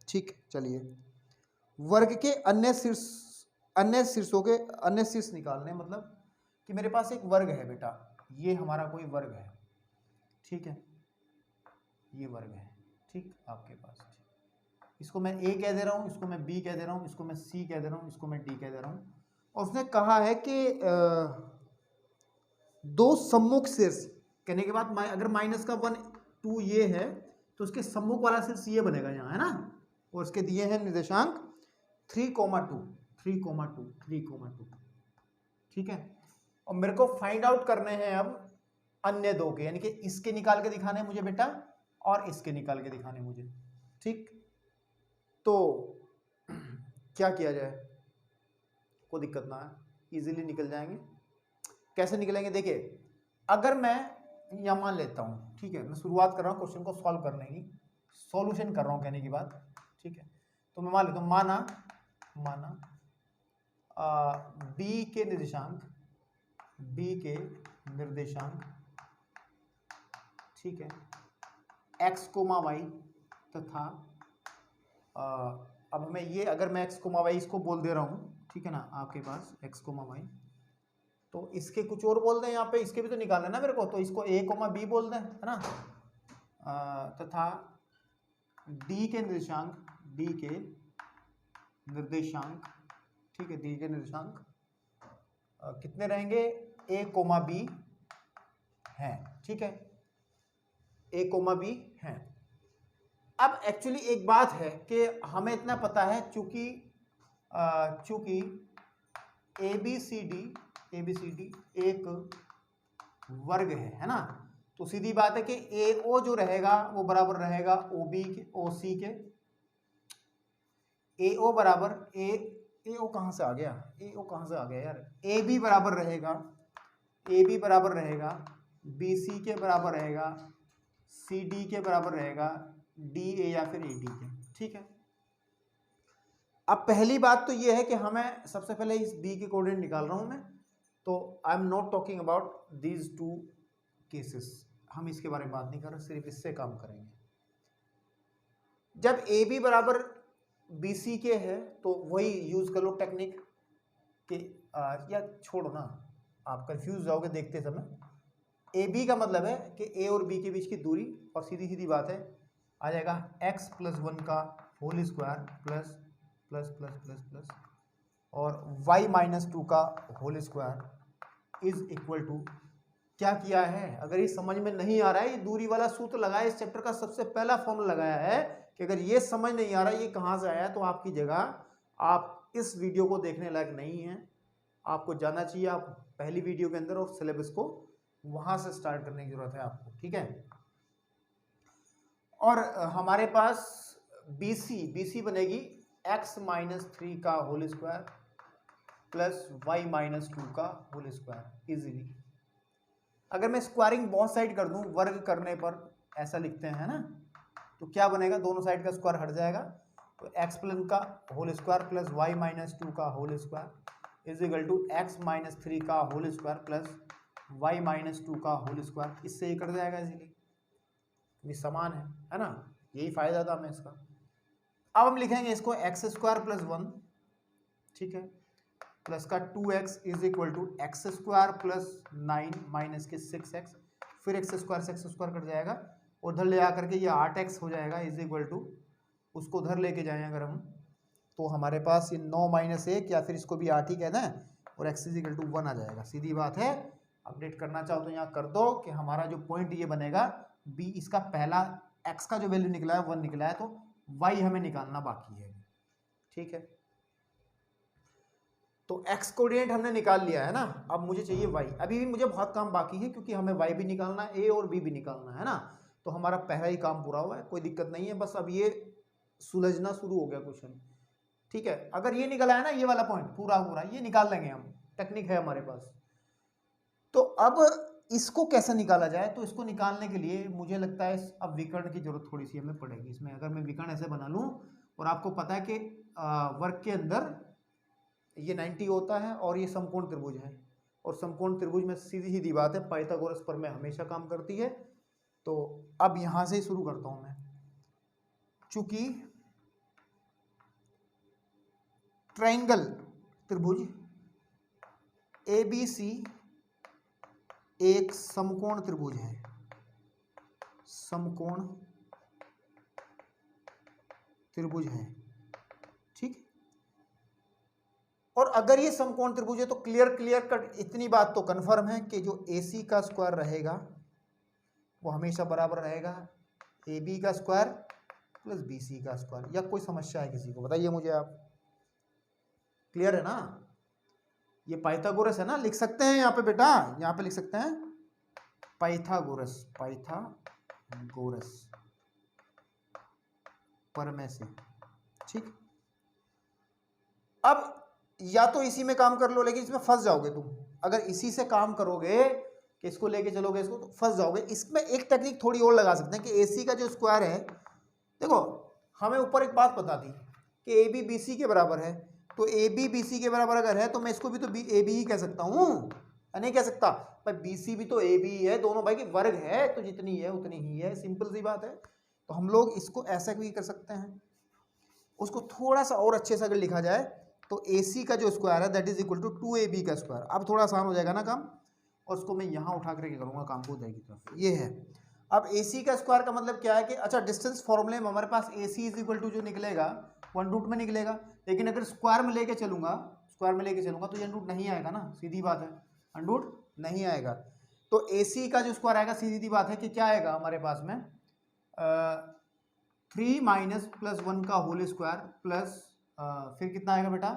ठीक। चलिए वर्ग के अन्य शीर्ष निकालने, मतलब कि मेरे पास एक वर्ग है बेटा, ये हमारा कोई वर्ग है, ठीक है, ये वर्ग है, ठीक आपके पास, इसको मैं ए कह दे रहा हूँ, इसको मैं बी कह दे रहा हूँ, इसको मैं सी कह दे रहा हूँ, इसको मैं डी कह दे रहा हूँ। और उसने कहा है कि दो सम्मुख शीर्ष कहने के बाद अगर -1, 2 ये है तो उसके सम्मुख वाला शीर्ष ये बनेगा यहाँ, है ना। और उसके दिए हैं निर्देशांक 3, 2, ठीक है। और मेरे को फाइंड आउट करने हैं अब अन्य दो के, यानी कि इसके निकाल के दिखाने मुझे बेटा और इसके निकाल के दिखाने मुझे, ठीक। तो क्या किया जाए, कोई दिक्कत ना है, इजीली निकल जाएंगे। कैसे निकलेंगे देखिए, अगर मैं यहाँ मान लेता हूँ, ठीक है, मैं शुरुआत कर रहा हूँ क्वेश्चन को सॉल्व करने की, सॉल्यूशन कर रहा हूँ कहने की बात, ठीक है। तो मैं मान लेता हूँ, माना बी के निर्देशांक, ठीक है, x, y तथा अब हमें ये, अगर मैं x, y इसको बोल दे रहा हूँ, ठीक है ना, आपके पास x, y, तो इसके कुछ और बोल दें यहाँ पे, इसके भी तो निकालना है ना मेरे को, तो इसको a, b बोल दें, है ना। तथा d के निर्देशांक, ठीक है, d के निर्देशांक कितने रहेंगे, a, b हैं, ठीक है, a, b हैं। अब एक्चुअली एक बात है कि हमें इतना पता है, चूंकि ABCD एक वर्ग है ना, तो सीधी बात है कि AO जो रहेगा वो बराबर रहेगा OC के, AO बराबर AO कहाँ से आ गया, यार, AB बराबर रहेगा BC के बराबर रहेगा, CD के बराबर रहेगा DA या फिर AD के, ठीक है। अब पहली बात तो ये है कि हमें सबसे पहले इस B के कोऑर्डिनेट निकाल रहा हूं मैं, तो I am not talking about these 2 cases, हम इसके बारे में बात नहीं कर रहे, सिर्फ इससे काम करेंगे। जब AB बराबर BC के है तो वही यूज कर लो टेक्निक कि या छोड़ो ना, आप कंफ्यूज जाओगे देखते समय। AB का मतलब है कि A और B के बीच की दूरी, और सीधी सीधी बात है, आ जाएगा x+1 का होल स्क्वायर प्लस और y-2 का whole square is equal to, क्या किया है, अगर ये समझ में नहीं आ रहा है, ये दूरी वाला सूत्र लगाया, इस चैप्टर का सबसे पहला फॉर्मूला लगाया है कि अगर ये समझ नहीं आ रहा ये कहाँ से आया, तो आपकी जगह आप इस वीडियो को देखने लायक नहीं है, आपको जाना चाहिए आप पहली वीडियो के अंदर और सिलेबस को वहां से स्टार्ट करने की जरूरत है आपको, ठीक है। और हमारे पास BC बनेगी x-3 का होल स्क्वायर प्लस y-2 का होल स्क्वायर इजीली। अगर मैं स्क्वायरिंग बहुत साइड कर दूं, वर्ग करने पर ऐसा लिखते हैं ना, तो क्या बनेगा, दोनों साइड का स्क्वायर हट जाएगा, तो x+ का होल स्क्वायर प्लस y-2 का whole square is equal to x-3 का होल स्क्वायर प्लस y-2 का होल स्क्वायर, इससे ये कट जाएगा इजीली, ये समान है ना, यही फायदा था हमें इसका। अब हम लिखेंगे इसको x² + 1, ठीक है, प्लस का 2x is equal to x² + 9 minus के 6x, फिर x² से x² कट जाएगा, और उधर ले आकर के ये 8x हो जाएगा इज इक्वल टू, उसको उधर लेके जाएं अगर हम, तो हमारे पास ये 9 - 1 या फिर इसको भी 8 ही कहना है, और x इज इक्वल टू 1 आ जाएगा, सीधी बात है। अपडेट करना चाहो तो यहाँ कर दो कि हमारा जो पॉइंट ये बनेगा b, इसका पहला x का जो वैल्यू निकला है 1 निकला है, तो y हमें निकालना बाकी है, ठीक है। तो x कोऑर्डिनेट हमने निकाल लिया है ना, अब मुझे चाहिए y, अभी भी मुझे बहुत काम बाकी है क्योंकि हमें y भी निकालना है, a और b भी निकालना है ना, तो हमारा पहला ही काम पूरा हुआ है, कोई दिक्कत नहीं है, बस अब ये सुलझना शुरू हो गया क्वेश्चन, ठीक है। अगर ये निकला है ना, ये वाला पॉइंट पूरा ये निकाल लेंगे हम, टेक्निक है हमारे पास। तो अब इसको कैसे निकाला जाए, तो इसको निकालने के लिए मुझे लगता है अब विकर्ण की जरूरत थोड़ी सी हमें पड़ेगी इसमें। अगर मैं विकर्ण ऐसे बना लूं और आपको पता है कि वर्ग के अंदर ये 90 होता है और ये समकोण त्रिभुज है, और समकोण त्रिभुज में सीधी सीधी बात है पाइथागोरस पर में हमेशा काम करती है। तो अब यहां से शुरू करता हूं मैं, चूंकि ट्रायंगल त्रिभुज ABC एक समकोण त्रिभुज है, समकोण त्रिभुज है, ठीक। और अगर ये समकोण त्रिभुज है तो क्लियर कट इतनी बात तो कंफर्म है कि जो AC का स्क्वायर रहेगा वो हमेशा बराबर रहेगा AB का स्क्वायर प्लस BC का स्क्वायर। या कोई समस्या है किसी को, बताइए मुझे आप। क्लियर है ना? ये पाइथागोरस है ना, लिख सकते हैं यहाँ पे बेटा, यहाँ पे लिख सकते हैं पाइथागोरस, पाइथागोरस परमेय से, ठीक। अब या तो इसी में काम कर लो, लेकिन इसमें फंस जाओगे तुम। अगर इसी से काम करोगे कि इसको लेके चलोगे इसको, तो फंस जाओगे। इसमें एक टेक्निक थोड़ी और लगा सकते हैं कि AC का जो स्क्वायर है, देखो हमें ऊपर एक बात पता थी कि AB BC के बराबर है, तो AB BC के बराबर अगर है तो मैं इसको भी तो AB ही कह सकता हूँ, नहीं कह सकता भाई BC भी तो AB ही है, दोनों भाई के वर्ग है तो जितनी है उतनी ही है, सिंपल सी बात है। तो हम लोग इसको ऐसा भी कर सकते हैं, उसको थोड़ा सा और अच्छे से अगर लिखा जाए तो AC का जो स्क्वायर है that is equal to 2AB का स्क्वायर। अब थोड़ा आसान हो जाएगा ना काम, और उसको मैं यहाँ उठा करके करूँगा काम को उधर की तरफ, ये है। अब AC का स्क्वायर का मतलब क्या है कि अच्छा डिस्टेंस फॉर्मूले में हमारे पास AC इज इक्वल टू जो निकलेगा 1 में निकलेगा, लेकिन अगर स्क्वायर में लेके चलूंगा तो ये रूट नहीं आएगा ना, सीधी बात है, अंडरूट नहीं आएगा। तो AC का जो स्क्वायर आएगा सीधी बात है कि क्या आएगा हमारे पास में 3 माइनस प्लस 1 का होल स्क्वायर प्लस फिर कितना आएगा बेटा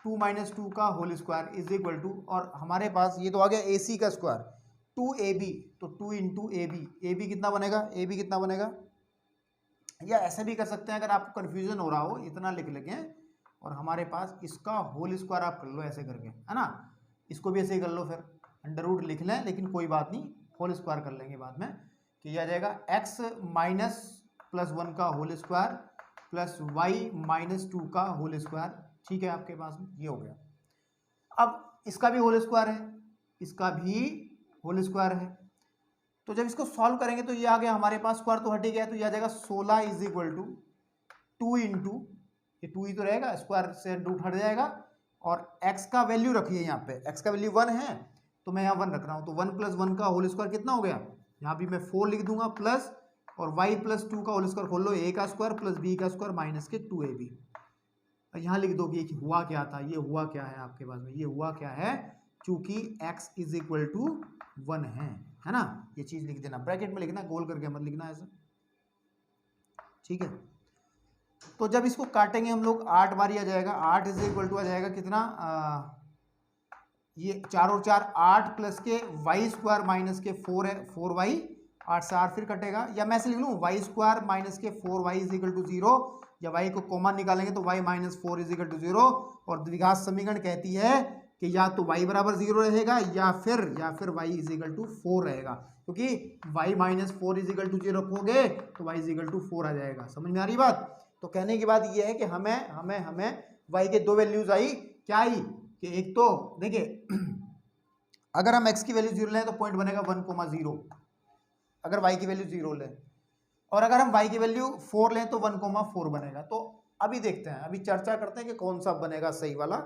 2 माइनस 2 का whole square is equal to, और हमारे पास ये तो आ गया AC का स्क्वायर 2AB, तो 2 इंटू AB कितना बनेगा, या ऐसे भी कर सकते हैं अगर आपको कन्फ्यूजन हो रहा हो, इतना लिख लेंगे और हमारे पास इसका होल स्क्वायर आप कर लो ऐसे करके, है ना, इसको भी ऐसे ही कर लो, फिर अंडर रूट लिख लें, लेकिन कोई बात नहीं, होल स्क्वायर कर लेंगे बाद में, कि यह आ जाएगा x माइनस प्लस 1 का whole square plus y minus 2 का होल स्क्वायर, ठीक है आपके पास में, ये हो गया। अब इसका भी होल स्क्वायर है, इसका भी होल स्क्वायर है, तो जब इसको सॉल्व करेंगे तो ये आ गया हमारे पास, स्क्वायर तो हट ही गया, तो ये आ जाएगा 16 इज इक्वल टू 2 इंटू, ये 2 ही तो रहेगा, स्क्वायर से रूट हट जाएगा, और x का वैल्यू रखिए यहाँ पे, x का वैल्यू 1 है तो मैं यहाँ 1 रख रहा हूँ, तो 1 प्लस 1 का होल स्क्वायर कितना हो गया, यहाँ भी मैं 4 लिख दूंगा, प्लस और y प्लस 2 का होल स्क्वायर खोल लो, a का स्क्वायर प्लस b का स्क्वायर माइनस के 2ab। यहाँ लिख दो कि हुआ क्या था, ये हुआ क्या है आपके पास में, ये हुआ क्या है, चूंकि x इज इक्वल टू 1 है ना, ये चीज लिख देना, ब्रैकेट में लिखना, गोल करके मत लिखना ऐसा, ठीक है। तो जब इसको काटेंगे हम लोग 8 बार ही आ जाएगा, 8 इज इक्वल टू आ जाएगा कितना, ये 4 और 4 8 plus k Y square minus के 4 है, 4y, 8 से 8 फिर कटेगा, या मैं ऐसे लिख लूँ वाई स्क्वायर माइनस के 4y इज इक्वल टू 0, या y को कॉमन निकालेंगे तो y minus 4 is equal to 0, और द्विघात समीकरण कहती है कि या तो y बराबर 0 रहेगा या फिर y इज इक्वल टू 4 रहेगा, क्योंकि y minus 4 is equal to 0 रखोगे तो y इज इक्वल टू 4 आ जाएगा। समझ में आ रही बात? तो कहने की बात ये है कि हमें y के दो वैल्यूज आई, क्या आई कि एक तो देखिए अगर हम x की वैल्यू 0 लें तो पॉइंट बनेगा 1,0, अगर y की वैल्यू 0 लें, और अगर हम y की वैल्यू 4 लें तो 1,4 बनेगा। तो अभी देखते हैं, अभी चर्चा करते हैं कि कौन सा बनेगा सही वाला।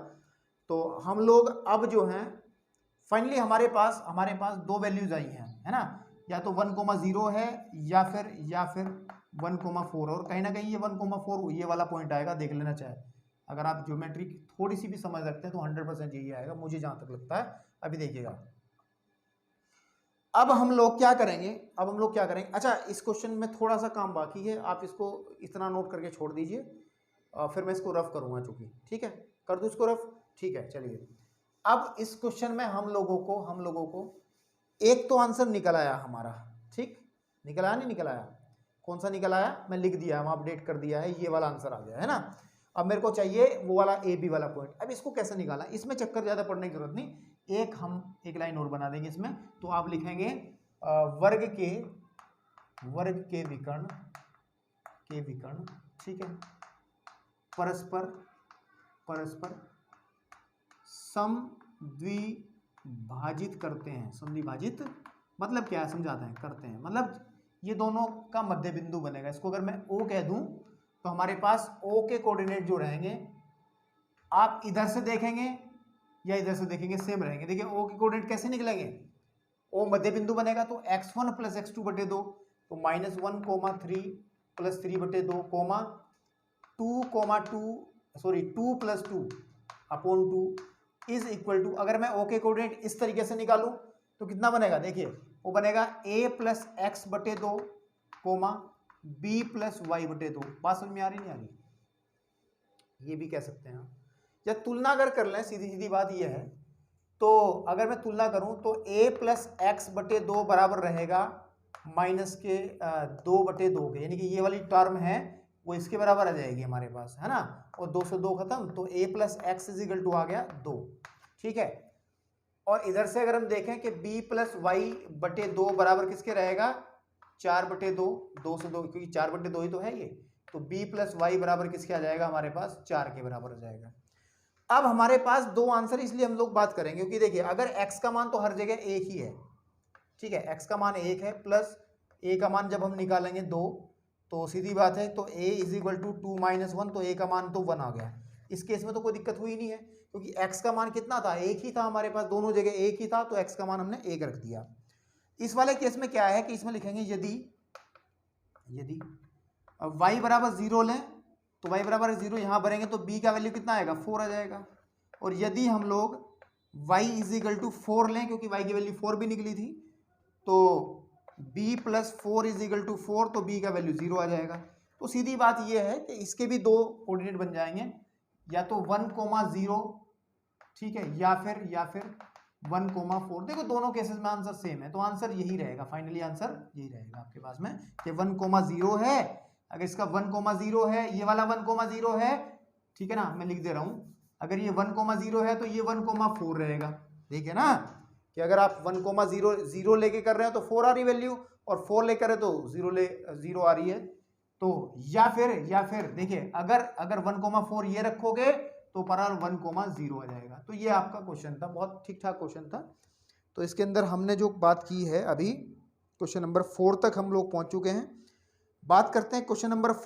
तो हम लोग अब जो हैं फाइनली हमारे पास दो वैल्यूज आई हैं, है ना, या तो 1,0 है या फिर 1,4, और कहीं ना कहीं ये 1,4 ये वाला पॉइंट आएगा, देख लेना चाहे, अगर आप ज्योमेट्री थोड़ी सी भी समझ रखते हैं तो 100% यही आएगा, मुझे जहां तक लगता है। अभी देखिएगा, अब हम लोग क्या करेंगे, अच्छा इस क्वेश्चन में थोड़ा सा काम बाकी है, आप इसको इतना नोट करके छोड़ दीजिए, फिर मैं इसको रफ करूंगा, चूंकि ठीक है कर दूं इसको रफ, ठीक है। चलिए अब इस क्वेश्चन में हम लोगों को एक तो आंसर निकल आया हमारा, ठीक, निकल आया नहीं निकल आया, कौन सा निकल आया, मैं लिख दिया, हम अपडेट कर दिया है, ये वाला आंसर आ गया है ना। अब मेरे को चाहिए वो वाला ए बी वाला पॉइंट। अब इसको कैसे निकाला, इसमें चक्कर ज्यादा पड़ने की जरूरत नहीं, एक हम एक लाइन और बना देंगे इसमें, तो आप लिखेंगे वर्ग के विकर्ण, ठीक है, परस्पर समद्विभाजित करते हैं। समद्विभाजित मतलब क्या है, समझाते हैं, करते हैं मतलब ये दोनों का मध्य बिंदु बनेगा। इसको अगर मैं O कह दूं तो हमारे पास O के कोऑर्डिनेट जो रहेंगे, आप इधर से देखेंगे या इधर से देखेंगे सेम रहेंगे। देखिए O के कोऑर्डिनेट कैसे निकलेंगे, O मध्य बिंदु बनेगा तो x1 प्लस x2 बटे 2, तो -1, 3 प्लस 3 बटे 2, 2 plus 2 upon 2 is equal to, अगर मैं O के कोऑर्डिनेट इस तरीके से निकालूं तो कितना बनेगा, देखिए वो बनेगा a प्लस एक्स बटे 2, b प्लस वाई बटे 2। बात समझ में आ रही नहीं आ रही, ये भी कह सकते हैं। या तुलना अगर कर लें, सीधी सीधी बात ये है, तो अगर मैं तुलना करूं तो a प्लस एक्स बटे 2 बराबर रहेगा माइनस के 2 बटे 2 के, यानी कि ये वाली टर्म है वो इसके बराबर आ जाएगी हमारे पास, है ना, और 2 से 2 खत्म, तो a plus x is equal to आ गया 2, ठीक है। और इधर से अगर हम देखें कि b प्लस वाई बटे 2 बराबर किसके रहेगा, 4 बटे 2, 2 से 2, क्योंकि 4 बटे 2 ही तो है ये, तो b प्लस वाई बराबर किसके आ जाएगा हमारे पास, 4 के बराबर आ जाएगा। अब हमारे पास दो आंसर इसलिए हम लोग बात करेंगे क्योंकि देखिए अगर x का मान तो हर जगह एक ही है, ठीक है, x का मान 1 है, प्लस a का मान जब हम निकालेंगे 2, तो सीधी बात है, तो a is equal to 2 minus 1, तो a का मान तो 1 आ गया। इस केस में तो कोई दिक्कत हुई नहीं है क्योंकि x का मान कितना था, एक ही था हमारे पास, दोनों जगह एक ही था, तो x का मान हमने 1 रख दिया। इस वाले केस में क्या है कि इसमें लिखेंगे यदि y बराबर 0 लें तो y बराबर 0 यहाँ भरेंगे तो b का वैल्यू कितना आएगा, 4 आ जाएगा। और यदि हम लोग y इज इक्वल टू 4 लें, क्योंकि y की वैल्यू 4 भी निकली थी, तो b plus 4 is equal to 4, तो b का वैल्यू 0 आ जाएगा। तो सीधी बात यह है कि इसके भी दो कोऑर्डिनेट बन जाएंगे, या तो 1,0, ठीक है, या फिर 1,4। देखो दोनों केसेस में आंसर सेम है, तो आंसर यही रहेगा, फाइनली आंसर यही रहेगा आपके पास में कि 1,0 है। अगर इसका 1,0 है, ये वाला 1,0 है, ठीक है ना, मैं लिख दे रहा हूं, अगर ये 1,0 है तो ये 1,4 रहेगा। देखिए ना कि अगर आप 1,0 लेके कर रहे हैं तो 4 आ रही वैल्यू, और 4 लेकर है तो 0 आ रही है। तो या फिर देखिए अगर 1,4 ये रखोगे तो पर 1,0 आ जाएगा। तो ये आपका क्वेश्चन था, बहुत ठीक ठाक क्वेश्चन था। तो इसके अंदर हमने जो बात की है, अभी क्वेश्चन नंबर 4 तक हम लोग पहुंच चुके हैं। बात करते हैं क्वेश्चन नंबर 5।